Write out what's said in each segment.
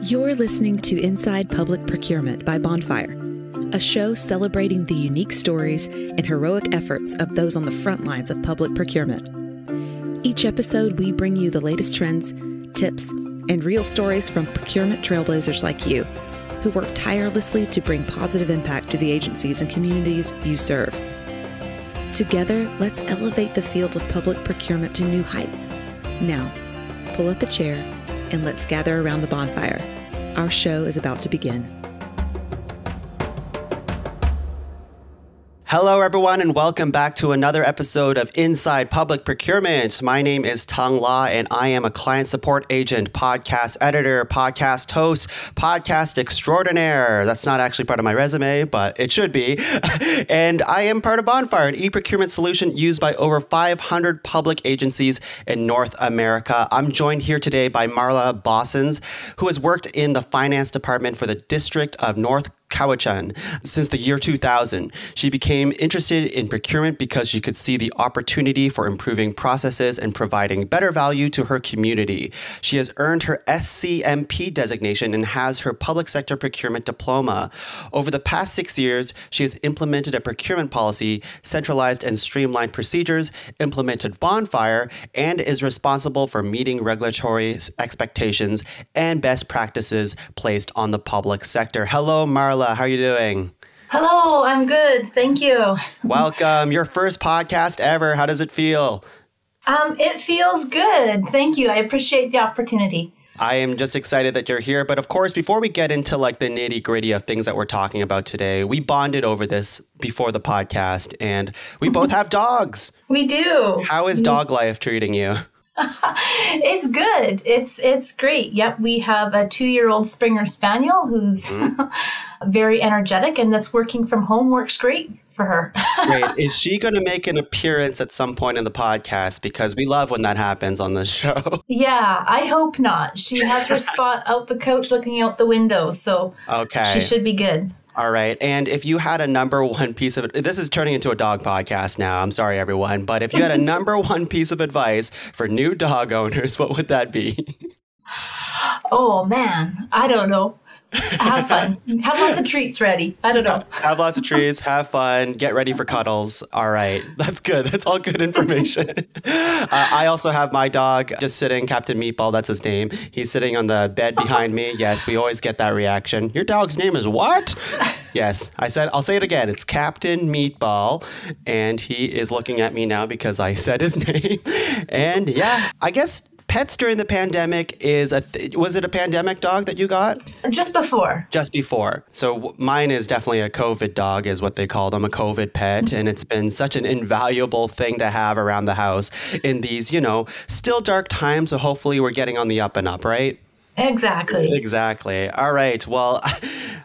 You're listening to Inside Public Procurement by Bonfire, a show celebrating the unique stories and heroic efforts of those on the front lines of public procurement. Each episode, we bring you the latest trends, tips, and real stories from procurement trailblazers like you, who work tirelessly to bring positive impact to the agencies and communities you serve. Together, let's elevate the field of public procurement to new heights. Now, pull up a chair and let's gather around the bonfire. Our show is about to begin. Hello, everyone, and welcome back to another episode of Inside Public Procurement. My name is Tuong La, and I am a client support agent, podcast editor, podcast host, podcast extraordinaire. That's not actually part of my resume, but it should be. And I am part of Bonfire, an e-procurement solution used by over 500 public agencies in North America. I'm joined here today by Marla Bossons, who has worked in the finance department for the District of North Cowichan since the year 2000. She became interested in procurement because she could see the opportunity for improving processes and providing better value to her community. She has earned her SCMP designation and has her public sector procurement diploma. Over the past 6 years, she has implemented a procurement policy, centralized and streamlined procedures, implemented Bonfire, and is responsible for meeting regulatory expectations and best practices placed on the public sector. Hello, Marla. How are you doing? Hello, I'm good. Thank you. Welcome. Your first podcast ever. How does it feel? It feels good. Thank you. I appreciate the opportunity. I am just excited that you're here. But of course, before we get into like the nitty gritty of things that we're talking about today, we bonded over this before the podcast and we both have dogs. We do. How is dog life treating you? It's good. It's great. Yep. We have a 2-year-old Springer Spaniel who's very energetic, and this working from home works great for her. Great. Is she going to make an appearance at some point in the podcast? Because we love when that happens on this show. Yeah, I hope not. She has her spot out the couch looking out the window, so she should be good. All right. And if you had a number one piece of this is turning into a dog podcast now. I'm sorry, everyone. But if you had a number one piece of advice for new dog owners, what would that be? Oh, man. I don't know. Have fun. Have lots of treats ready. I don't know. Have lots of treats. Have fun. Get ready for cuddles. All right. That's good. That's all good information. I also have my dog just sitting, Captain Meatball. That's his name. He's sitting on the bed behind me. Yes, we always get that reaction. Your dog's name is what? Yes. I'll say it again. It's Captain Meatball. And he is looking at me now because I said his name. And yeah, I guess pets during the pandemic was it a pandemic dog that you got? Just before. Just before. So mine is definitely a COVID dog is what they call them, a COVID pet. And it's been such an invaluable thing to have around the house in these, still dark times. So hopefully we're getting on the up and up, right? Exactly. All right. Well,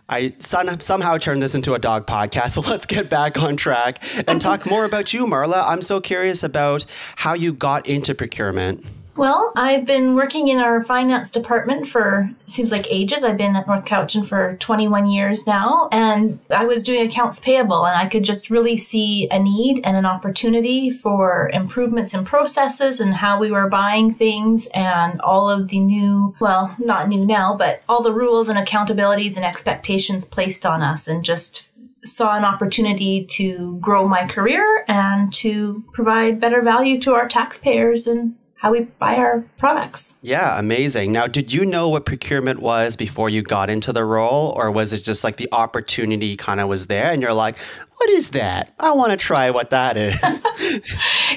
I somehow turned this into a dog podcast. So let's get back on track and talk more about you, Marla. I'm so curious about how you got into procurement. Well, I've been working in our finance department for, seems like ages. I've been at North Cowichan for 21 years now, and I was doing accounts payable, and I could just really see a need and an opportunity for improvements in processes and how we were buying things and all of the new, well, not new now, but all the rules and accountabilities and expectations placed on us, and just saw an opportunity to grow my career and to provide better value to our taxpayers and how we buy our products. Yeah, amazing. Now, did you know what procurement was before you got into the role, or was it just like the opportunity kind of was there and you're like, what is that? I want to try what that is.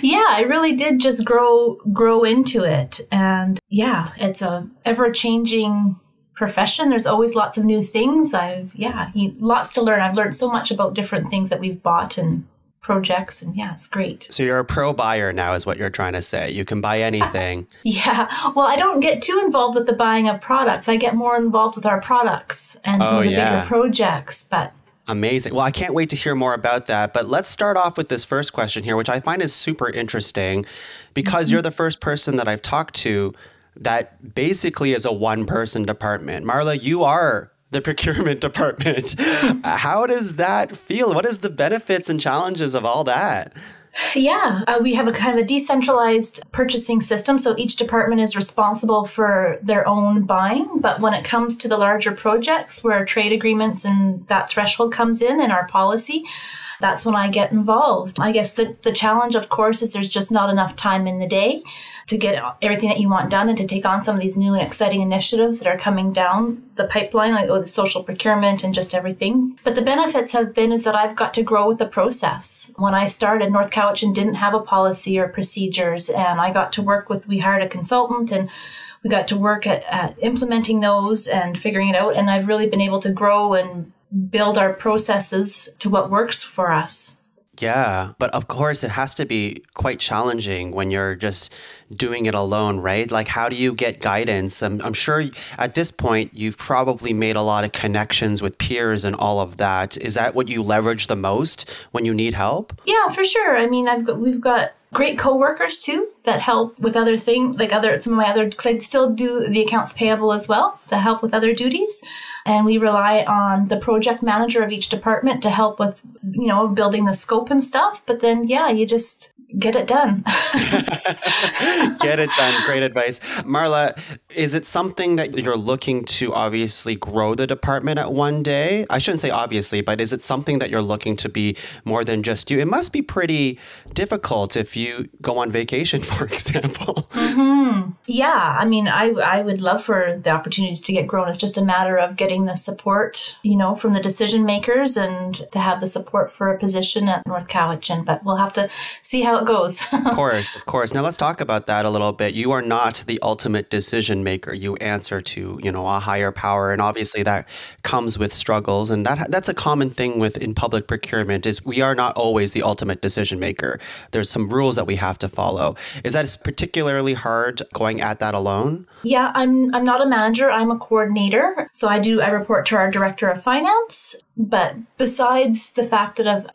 Yeah, I really did just grow into it. And yeah, it's a ever-changing profession. There's always lots of new things. Lots to learn. I've learned so much about different things that we've bought and projects, and yeah, it's great. So you're a pro buyer now is what you're trying to say. You can buy anything. Yeah. Well, I don't get too involved with the buying of products. I get more involved with our products and some of the bigger projects, but amazing. Well, I can't wait to hear more about that. But let's start off with this first question here, which I find is super interesting because you're the first person that I've talked to that basically is a one-person department. Marla, you are the procurement department. How does that feel? What is the benefits and challenges of all that? Yeah, we have a kind of a decentralized purchasing system. So each department is responsible for their own buying. But when it comes to the larger projects where trade agreements and that threshold comes in our policy, that's when I get involved. I guess the challenge, of course, is there's just not enough time in the day to get everything that you want done and to take on some of these new and exciting initiatives that are coming down the pipeline, like the social procurement and just everything. But the benefits have been is that I've got to grow with the process. When I started, North Cowichan didn't have a policy or procedures, and I got to work with, we hired a consultant and we got to work at implementing those and figuring it out. And I've really been able to grow and build our processes to what works for us. Yeah, but of course it has to be quite challenging when you're just doing it alone, right? Like, how do you get guidance? I'm sure at this point you've probably made a lot of connections with peers and all of that. Is that what you leverage the most when you need help? Yeah, for sure. I mean, we've got great coworkers too that help with other things, like some of my other, because I still do the accounts payable as well to help with other duties. And we rely on the project manager of each department to help with, building the scope and stuff. But then, yeah, you just get it done. Get it done. Great advice. Marla, is it something that you're looking to obviously grow the department at one day? I shouldn't say obviously, but is it something that you're looking to be more than just you? It must be pretty difficult if you go on vacation, for example. Mm-hmm. Yeah. I mean, I would love for the opportunities to get grown. It's just a matter of getting the support, from the decision makers and to have the support for a position at North Cowichan. But we'll have to see how it goes. Of course. Now let's talk about that a little bit. You are not the ultimate decision maker. You answer to, a higher power. And obviously that comes with struggles. And that's a common thing in public procurement is we are not always the ultimate decision maker. There's some rules that we have to follow. Is that particularly hard going at that alone? Yeah, I'm not a manager. I'm a coordinator. So I report to our director of finance. But besides the fact that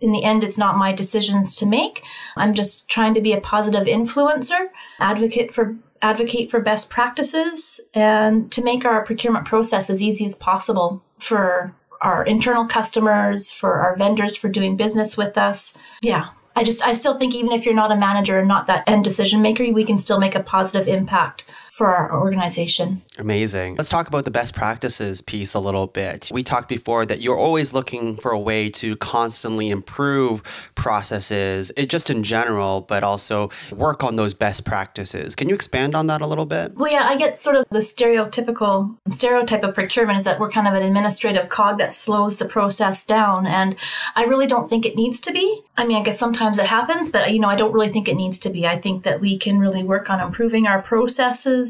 in the end, it's not my decisions to make, I'm just trying to be a positive influencer, advocate for best practices, and to make our procurement process as easy as possible for our internal customers, for our vendors, for doing business with us. Yeah. I still think even if you're not a manager and not that end decision maker, we can still make a positive impact for our organization. Amazing. Let's talk about the best practices piece a little bit. We talked before that you're always looking for a way to constantly improve processes, just in general, but also work on those best practices. Can you expand on that a little bit? Well, yeah, I get sort of the stereotype of procurement is that we're kind of an administrative cog that slows the process down. And I really don't think it needs to be. I mean, I guess sometimes it happens, but I don't really think it needs to be. I think that we can really work on improving our processes,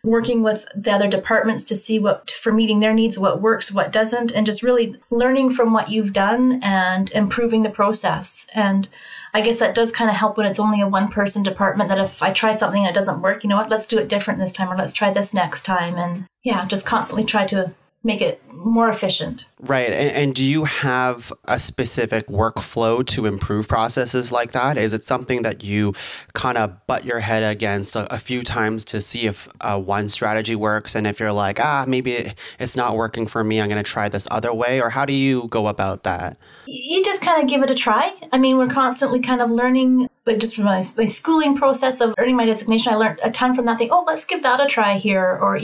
working with the other departments to see for meeting their needs, what works, what doesn't, and just really learning from what you've done and improving the process. And I guess that does kind of help when it's only a one-person department, that if I try something and it doesn't work, let's do it different this time, or let's try this next time. And yeah, just constantly try to make it more efficient. Right. And do you have a specific workflow to improve processes like that? Is it something that you kind of butt your head against a few times to see if one strategy works? And if you're like, maybe it's not working for me, I'm going to try this other way? Or how do you go about that? You just kind of give it a try. I mean, we're constantly kind of learning, but just from my schooling process of earning my designation, I learned a ton from that thing. Oh, let's give that a try here. Or,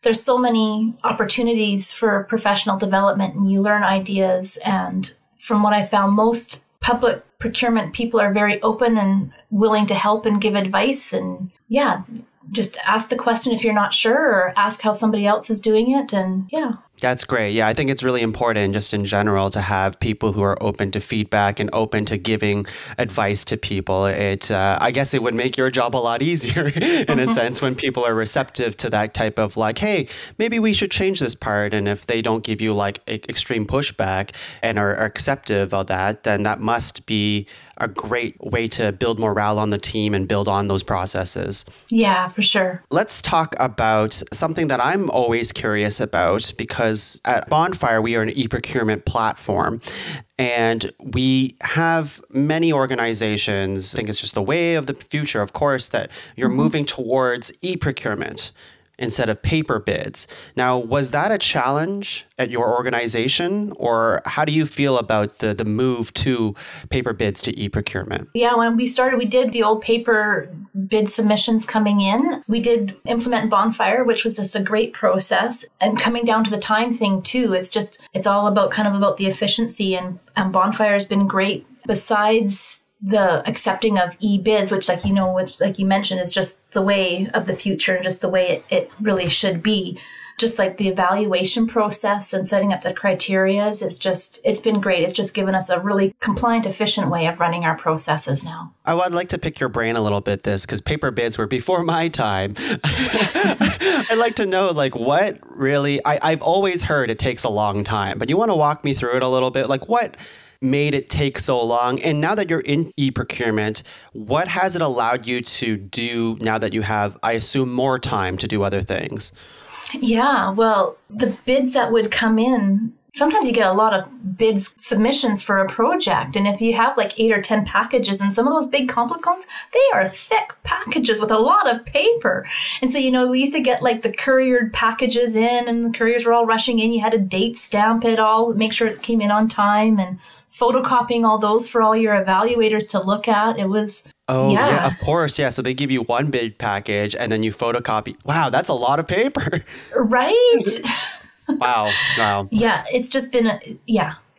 there's so many opportunities for professional development, and you learn ideas. And from what I found, most public procurement people are very open and willing to help and give advice. And yeah, just ask the question if you're not sure, or ask how somebody else is doing it. And yeah. That's great. Yeah, I think it's really important just in general to have people who are open to feedback and open to giving advice to people. I guess it would make your job a lot easier in a sense when people are receptive to that type of like, hey, maybe we should change this part. And if they don't give you like extreme pushback and are acceptive of that, then that must be a great way to build morale on the team and build on those processes. Yeah, for sure. Let's talk about something that I'm always curious about, because at Bonfire, we are an eProcurement platform. And we have many organizations, I think it's just the way of the future, of course, that you're moving towards eProcurement. instead of paper bids. Now, was that a challenge at your organization, or how do you feel about the move to paper bids to eProcurement? Yeah, when we started, we did the old paper bid submissions coming in. We did implement Bonfire, which was just a great process. And coming down to the time thing too, it's all about about the efficiency, and Bonfire has been great. Besides the accepting of e-bids, which like you mentioned is just the way of the future and just the way it really should be. Just like the evaluation process and setting up the criterias, it's been great. It's just given us a really compliant, efficient way of running our processes now. I would like to pick your brain a little bit because paper bids were before my time. I'd like to know what really, I've always heard it takes a long time, but you want to walk me through it a little bit? What made it take so long? And now that you're in eProcurement, what has it allowed you to do now that you have, I assume, more time to do other things? Yeah, well, the bids that would come in, sometimes you get a lot of bids submissions for a project. And if you have 8 or 10 packages and some of those big complex ones, they are thick packages with a lot of paper. And so, we used to get the couriered packages in, and the couriers were all rushing in. You had to date stamp it all, make sure it came in on time, and photocopying all those for all your evaluators to look at. It was... Oh, yeah, of course. Yeah. So they give you one bid package and then you photocopy. Wow, that's a lot of paper. Right? Wow. Yeah, it's just been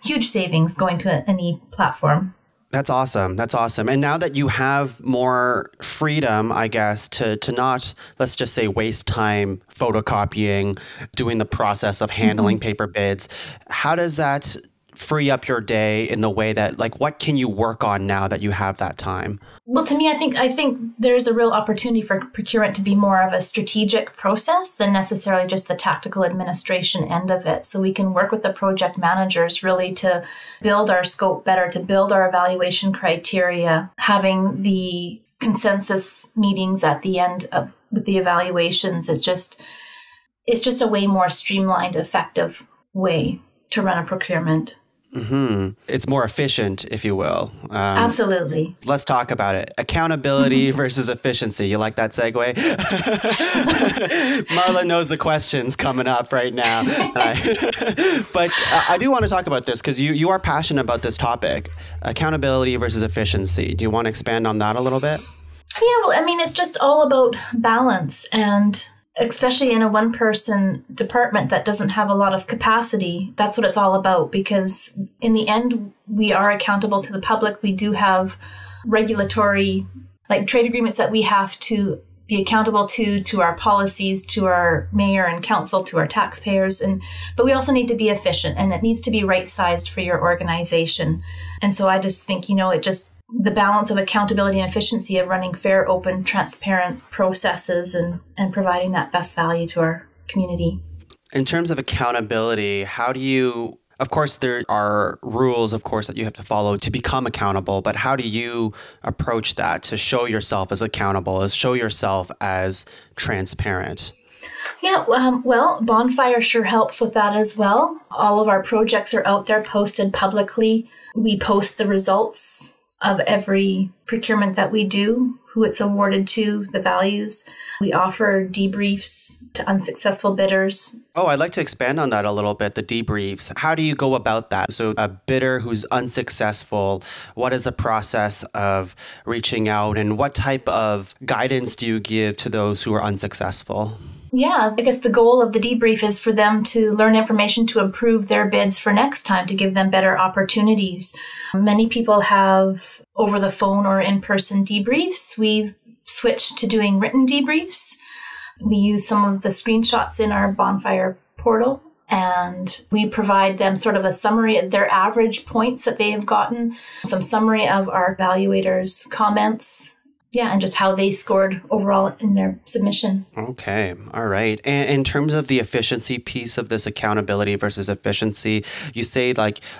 huge savings going to an e-platform. That's awesome. That's awesome. And now that you have more freedom, I guess, to not, let's just say, waste time photocopying, doing the process of handling paper bids, how does that free up your day in the way that, what can you work on now that you have that time? Well, to me, I think there's a real opportunity for procurement to be more of a strategic process than necessarily just the tactical administration end of it. So we can work with the project managers really to build our scope better, to build our evaluation criteria, having the consensus meetings at the end with the evaluations. It's just a way more streamlined, effective way to run a procurement. Mm-hmm. It's more efficient, if you will. Absolutely. Let's talk about it. Accountability versus efficiency. You like that segue? Marla knows the questions coming up right now. But I do want to talk about this because you are passionate about this topic. Accountability versus efficiency. Do you want to expand on that a little bit? Yeah, well, it's just all about balance, and especially in a one-person department that doesn't have a lot of capacity, that's what it's all about. Because in the end, we are accountable to the public. We do have regulatory, trade agreements that we have to be accountable to our policies, to our mayor and council, to our taxpayers. But we also need to be efficient, and it needs to be right-sized for your organization. And so I just think, the balance of accountability and efficiency of running fair, open, transparent processes and providing that best value to our community. In terms of accountability, how do you, of course, there are rules, of course, that you have to follow to become accountable, but how do you approach that to show yourself as accountable, as show yourself as transparent? Yeah, well, Bonfire sure helps with that as well. All of our projects are out there posted publicly. We post the results of every procurement that we do, who it's awarded to, the values. We offer debriefs to unsuccessful bidders. Oh, I'd like to expand on that a little bit, the debriefs. How do you go about that? So a bidder who's unsuccessful, what is the process of reaching out, and what type of guidance do you give to those who are unsuccessful? Yeah, I guess the goal of the debrief is for them to learn information to improve their bids for next time, to give them better opportunities. Many people have over the phone or in-person debriefs. We've switched to doing written debriefs. We use some of the screenshots in our Bonfire portal, and we provide them sort of a summary of their average points that they have gotten, some summary of our evaluators' comments, and just how they scored overall in their submission. Okay. All right. And in terms of the efficiency piece of this, accountability versus efficiency, you say,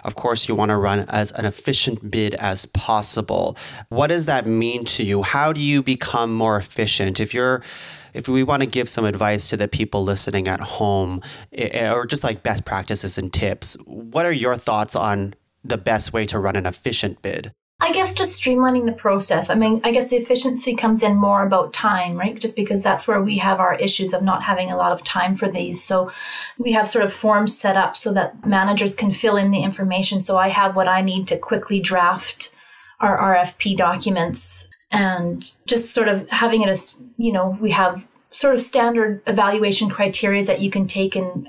of course, you want to run as an efficient bid as possible. What does that mean to you? How do you become more efficient? If we want to give some advice to the people listening at home, or just best practices and tips, what are your thoughts on the best way to run an efficient bid? I guess just streamlining the process. I mean, I guess the efficiency comes in more about time, right? Just because that's where we have our issues of not having a lot of time for these. So we have sort of forms set up so that managers can fill in the information. So I have what I need to quickly draft our RFP documents, and just sort of having it as, we have sort of standard evaluation criteria that you can take and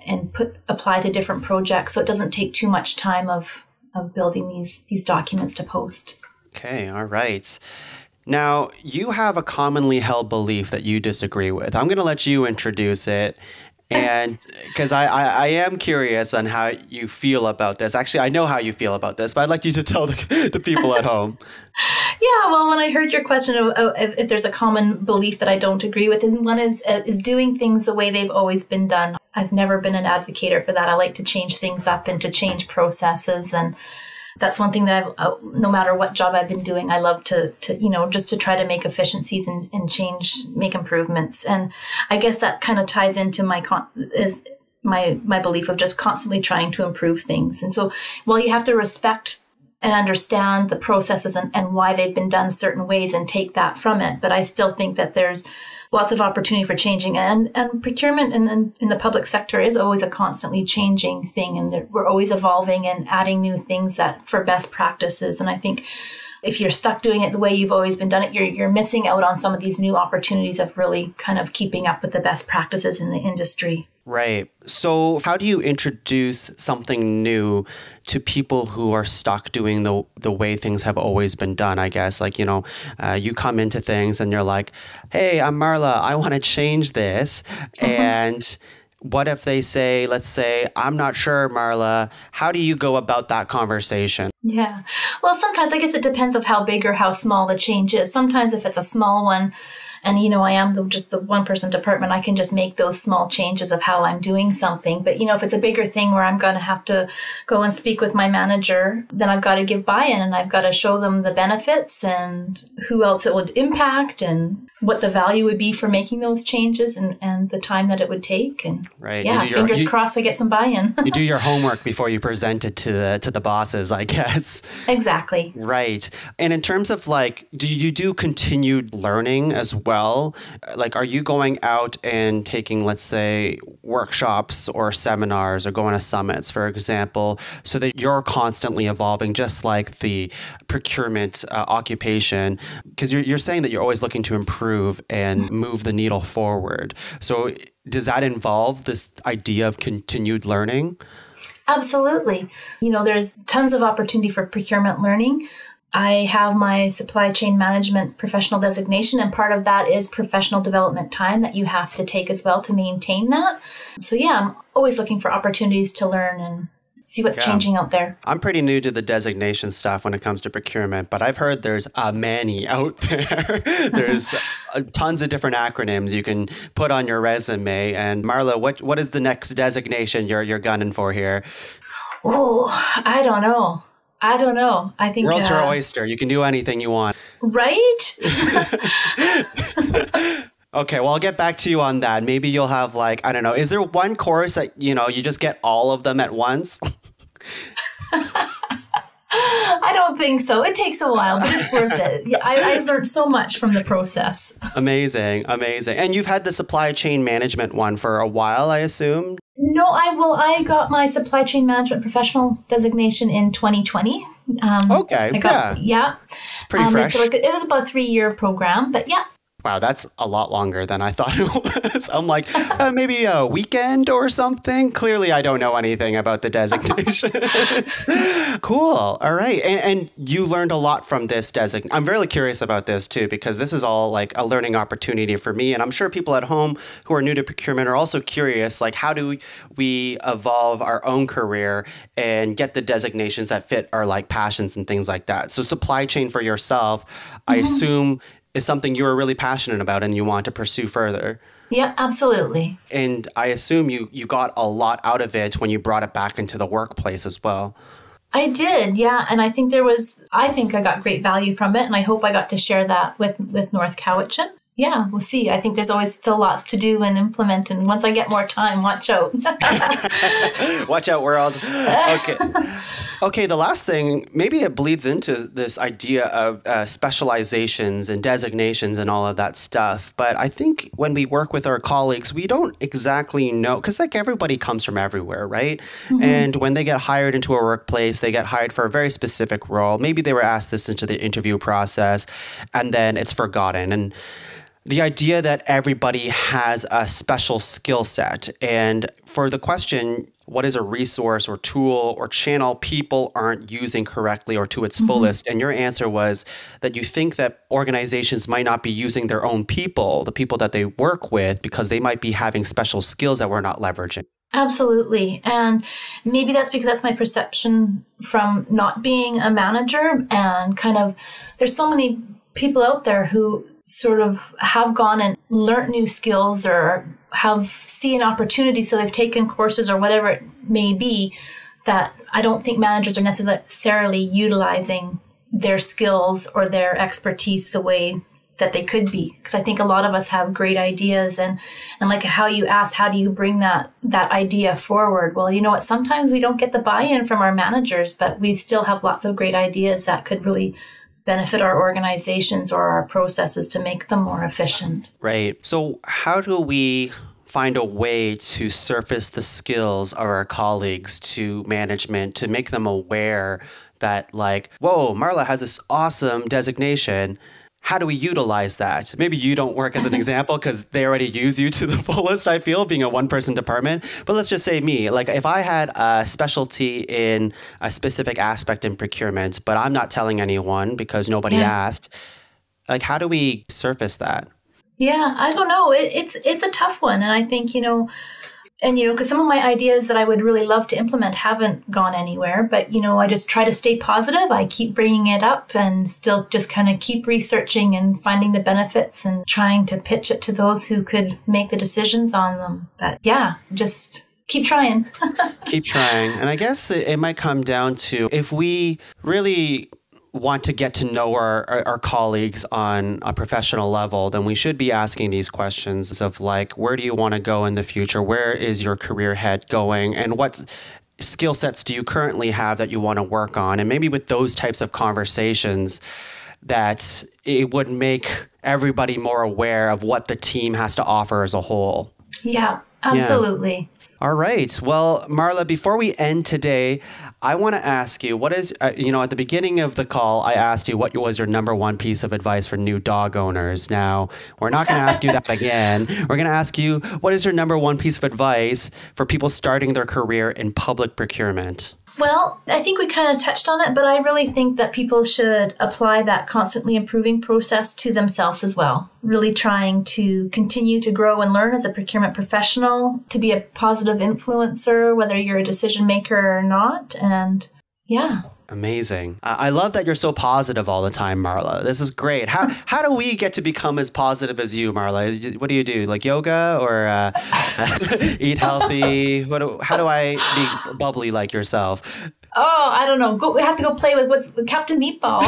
apply to different projects. So it doesn't take too much time of building these documents to post. Okay, all right. Now, you have a commonly held belief that you disagree with. I'm going to let you introduce it. And because I am curious on how you feel about this. Actually, I know how you feel about this, but I'd like you to tell the people at home. Yeah, well, when I heard your question of if there's a common belief that I don't agree with, one is doing things the way they've always been done. I've never been an advocate for that. I like to change things up and to change processes, and that's one thing that no matter what job I've been doing, I love to just to try to make efficiencies and make improvements. And I guess that kind of ties into my belief of just constantly trying to improve things. And so while you have to respect and understand the processes and why they've been done certain ways and take that from it, but I still think that there's lots of opportunity for changing, and procurement in the public sector is always a constantly changing thing, and we're always evolving and adding new things for best practices. And I think if you're stuck doing it the way you've always been done it, you're missing out on some of these new opportunities of really kind of keeping up with the best practices in the industry. Right. So how do you introduce something new to people who are stuck doing the way things have always been done, I guess? Like, you come into things and you're like, hey, I'm Marla, I want to change this. And what if they say, let's say, I'm not sure, Marla, how do you go about that conversation? Yeah. Well, sometimes I guess it depends on how big or how small the change is. Sometimes if it's a small one, and, I am just the one-person department, I can just make those small changes of how I'm doing something. But, if it's a bigger thing where I'm going to have to go and speak with my manager, then I've got to give buy-in and I've got to show them the benefits and who else it would impact and what the value would be for making those changes and the time that it would take. And right. Yeah, fingers crossed I get some buy-in. You do your homework before you present it to the bosses, I guess. Exactly. Right. And in terms of do you do continued learning as well? Like, are you going out and taking, let's say, workshops or seminars or going to summits, for example, so that you're constantly evolving, just like the procurement occupation? Because you're saying that you're always looking to improve and move the needle forward. So does that involve this idea of continued learning? Absolutely. There's tons of opportunity for procurement learning. I have my supply chain management professional designation, and part of that is professional development time that you have to take as well to maintain that. So yeah, I'm always looking for opportunities to learn and see what's changing out there. I'm pretty new to the designation stuff when it comes to procurement, but I've heard there's many out there. There's tons of different acronyms you can put on your resume. And Marla, what is the next designation you're gunning for here? Oh, I don't know. I think world's your oyster. You can do anything you want. Right? Okay, well, I'll get back to you on that. Maybe you'll have I don't know. Is there one course that, you just get all of them at once? I don't think so. It takes a while, but it's worth it. Yeah, I've learned so much from the process. Amazing. And you've had the supply chain management one for a while, I assume? No, I got my supply chain management professional designation in 2020. Okay, yeah. It's pretty fresh. It was about a 3-year program, but yeah. Wow, that's a lot longer than I thought it was. I'm like, maybe a weekend or something. Clearly, I don't know anything about the designations. Cool. All right. And you learned a lot from this designation. I'm really curious about this, too, because this is all a learning opportunity for me. And I'm sure people at home who are new to procurement are also curious, how do we evolve our own career and get the designations that fit our passions and things like that. So supply chain for yourself, I assume, is something you are really passionate about and you want to pursue further. Yeah, absolutely. And I assume you got a lot out of it when you brought it back into the workplace as well. I did, yeah. And I think I got great value from it. And I hope I got to share that with North Cowichan. yeah, we'll see. I think there's always still lots to do and implement. And once I get more time, watch out. Watch out, world. Okay. Okay, the last thing, maybe it bleeds into this idea of specializations and designations and all of that stuff. But I think when we work with our colleagues, we don't exactly know, because like everybody comes from everywhere, right? Mm-hmm. And when they get hired into a workplace, they get hired for a very specific role. Maybe they were asked this into the interview process, and then it's forgotten. And the idea that everybody has a special skill set. And for the question, what is a resource or tool or channel people aren't using correctly or to its fullest? And your answer was that you think that organizations might not be using their own people, the people that they work with, because they might be having special skills that we're not leveraging. Absolutely. And maybe that's because that's my perception from not being a manager, and kind of there's so many people out there who sort of have gone and learnt new skills or have seen opportunities, so they've taken courses or whatever it may be, that I don't think managers are necessarily utilizing their skills or their expertise the way that they could be. Because I think a lot of us have great ideas, and like how you asked, how do you bring that idea forward? Well, you know what, sometimes we don't get the buy-in from our managers, but we still have lots of great ideas that could really benefit our organizations or our processes to make them more efficient. Right. So how do we find a way to surface the skills of our colleagues to management, to make them aware that like, whoa, Marla has this awesome designation. How do we utilize that? Maybe you don't work as an example because they already use you to the fullest, I feel, being a one-person department. But let's just say me. Like if I had a specialty in a specific aspect in procurement, but I'm not telling anyone because nobody asked, like how do we surface that? Yeah, I don't know. It's a tough one. And I think, because some of my ideas that I would really love to implement haven't gone anywhere, but, I just try to stay positive. I keep bringing it up and still just kind of keep researching and finding the benefits and trying to pitch it to those who could make the decisions on them. But yeah, just keep trying. Keep trying. And I guess it might come down to if we really want to get to know our colleagues on a professional level, then we should be asking these questions of like, where do you want to go in the future? Where is your career head going? And what skill sets do you currently have that you want to work on? And maybe with those types of conversations, that it would make everybody more aware of what the team has to offer as a whole. Yeah, absolutely. Yeah. All right. Well, Marla, before we end today, I want to ask you, what is, at the beginning of the call, I asked you what was your number one piece of advice for new dog owners. Now, we're not going to ask you that again. We're going to ask you, what is your number one piece of advice for people starting their career in public procurement? Well, I think we kind of touched on it, but I really think that people should apply that constantly improving process to themselves as well. Really trying to continue to grow and learn as a procurement professional, to be a positive influencer, whether you're a decision maker or not. And yeah. Amazing. I love that you're so positive all the time, Marla. This is great. How do we get to become as positive as you, Marla? What do you do? Like yoga or eat healthy? How do I be bubbly like yourself? Oh, I don't know. We have to go play with Captain Meatball.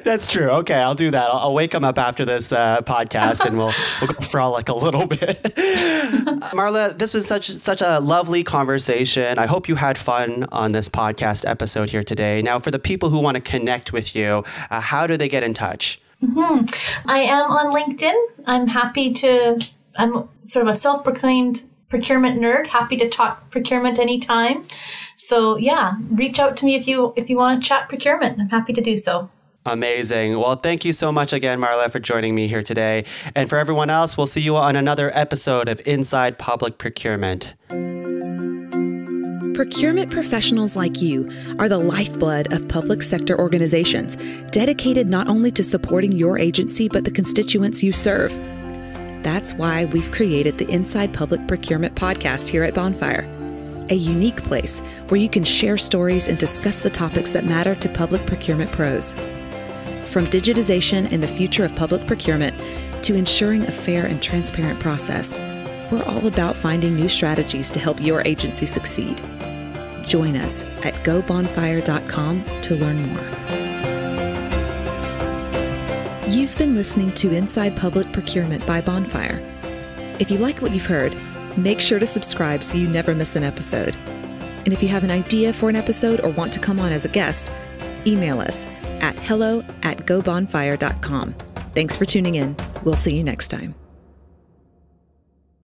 That's true. Okay, I'll do that. I'll wake him up after this podcast and we'll go frolic a little bit. Marla, this was such a lovely conversation. I hope you had fun on this podcast episode here today. Now, for the people who want to connect with you, how do they get in touch? Mm-hmm. I am on LinkedIn. I'm sort of a self-proclaimed procurement nerd, happy to talk procurement anytime. So yeah, reach out to me if you want to chat procurement. I'm happy to do so. Amazing. Well, thank you so much again, Marla, for joining me here today. And for everyone else, we'll see you on another episode of Inside Public Procurement. Procurement professionals like you are the lifeblood of public sector organizations, dedicated not only to supporting your agency, but the constituents you serve. That's why we've created the Inside Public Procurement podcast here at Bonfire, a unique place where you can share stories and discuss the topics that matter to public procurement pros. From digitization and the future of public procurement to ensuring a fair and transparent process, we're all about finding new strategies to help your agency succeed. Join us at gobonfire.com to learn more. You've been listening to Inside Public Procurement by Bonfire. If you like what you've heard, make sure to subscribe so you never miss an episode. And if you have an idea for an episode or want to come on as a guest, email us at hello@gobonfire.com. Thanks for tuning in. We'll see you next time.